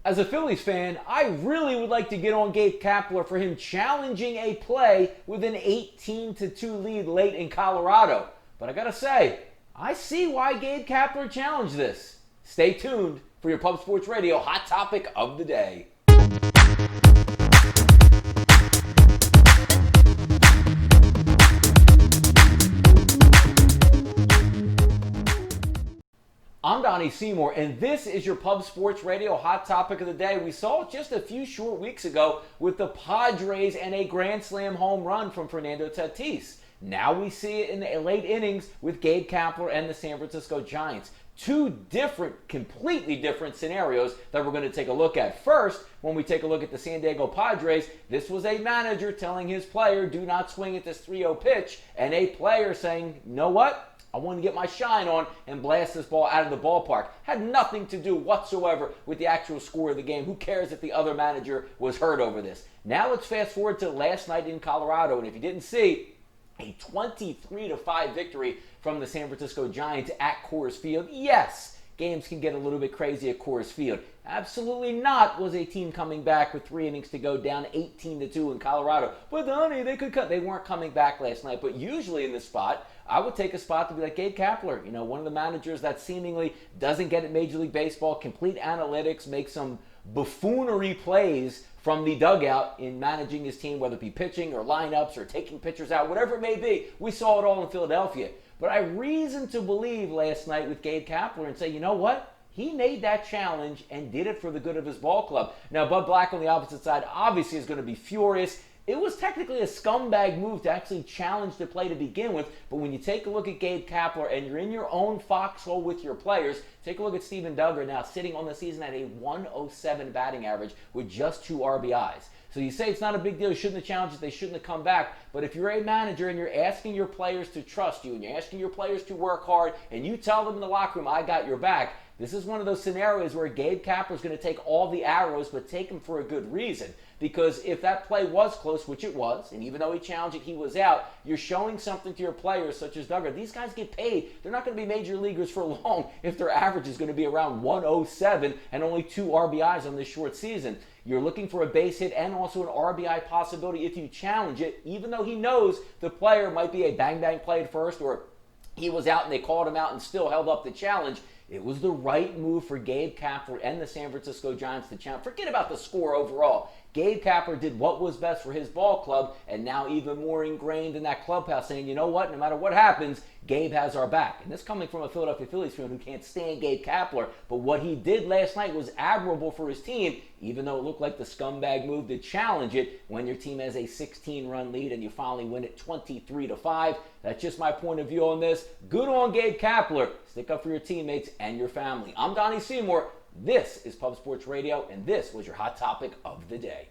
As a Phillies fan, I really would like to get on Gabe Kapler for him challenging a play with an 18-2 lead late in Colorado. But I gotta say, I see why Gabe Kapler challenged this. Stay tuned for your Pub Sports Radio hot topic of the day. I'm Donnie Seymour, and this is your Pub Sports Radio hot topic of the day. We saw it just a few short weeks ago with the Padres and a Grand Slam home run from Fernando Tatis. Now we see it in the late innings with Gabe Kapler and the San Francisco Giants. Two different, completely different scenarios that we're going to take a look at. First, when we take a look at the San Diego Padres, this was a manager telling his player, do not swing at this 3-0 pitch, and a player saying, you know what? I want to get my shine on and blast this ball out of the ballpark. Had nothing to do whatsoever with the actual score of the game. Who cares if the other manager was hurt over this? Now let's fast forward to last night in Colorado, and if you didn't see, a 23-5 victory from the San Francisco Giants at Coors Field. Yes, games can get a little bit crazy at Coors Field. Absolutely not was a team coming back with 3 innings to go down 18-2 in Colorado. But honey, they could cut. They weren't coming back last night. But usually in this spot, I would take a spot to be like Gabe Kapler, one of the managers that seemingly doesn't get it Major League Baseball, complete analytics, make some buffoonery plays from the dugout in managing his team, whether it be pitching or lineups or taking pitchers out, whatever it may be. We saw it all in Philadelphia. But I have reason to believe last night with Gabe Kapler and say, you know what? He made that challenge and did it for the good of his ball club. Now, Bud Black on the opposite side obviously is going to be furious. It was technically a scumbag move to actually challenge the play to begin with, but when you take a look at Gabe Kapler and you're in your own foxhole with your players, take a look at Steven Duggar now sitting on the season at a 107 batting average with just 2 RBIs. So you say it's not a big deal, you shouldn't have challenged it, they shouldn't have come back, but if you're a manager and you're asking your players to trust you and you're asking your players to work hard and you tell them in the locker room, I got your back, this is one of those scenarios where Gabe Kapler is going to take all the arrows, but take them for a good reason. Because if that play was close, which it was, and even though he challenged it, he was out, you're showing something to your players such as Duggar. These guys get paid. They're not going to be major leaguers for long if their average is going to be around 107 and only 2 RBIs on this short season. You're looking for a base hit and also an RBI possibility if you challenge it, even though he knows the player might be a bang-bang play at first or he was out and they called him out and still held up the challenge. It was the right move for Gabe Kapler and the San Francisco Giants to challenge. Forget about the score overall. Gabe Kapler did what was best for his ball club, and now even more ingrained in that clubhouse saying, you know what, no matter what happens, Gabe has our back. And this coming from a Philadelphia Phillies fan who can't stand Gabe Kapler, but what he did last night was admirable for his team, even though it looked like the scumbag move to challenge it when your team has a 16-run lead and you finally win it 23-5. That's just my point of view on this. Good on Gabe Kapler. Stick up for your teammates and your family. I'm Donnie Seymour. This is Pub Sports Radio, and this was your hot topic of the day.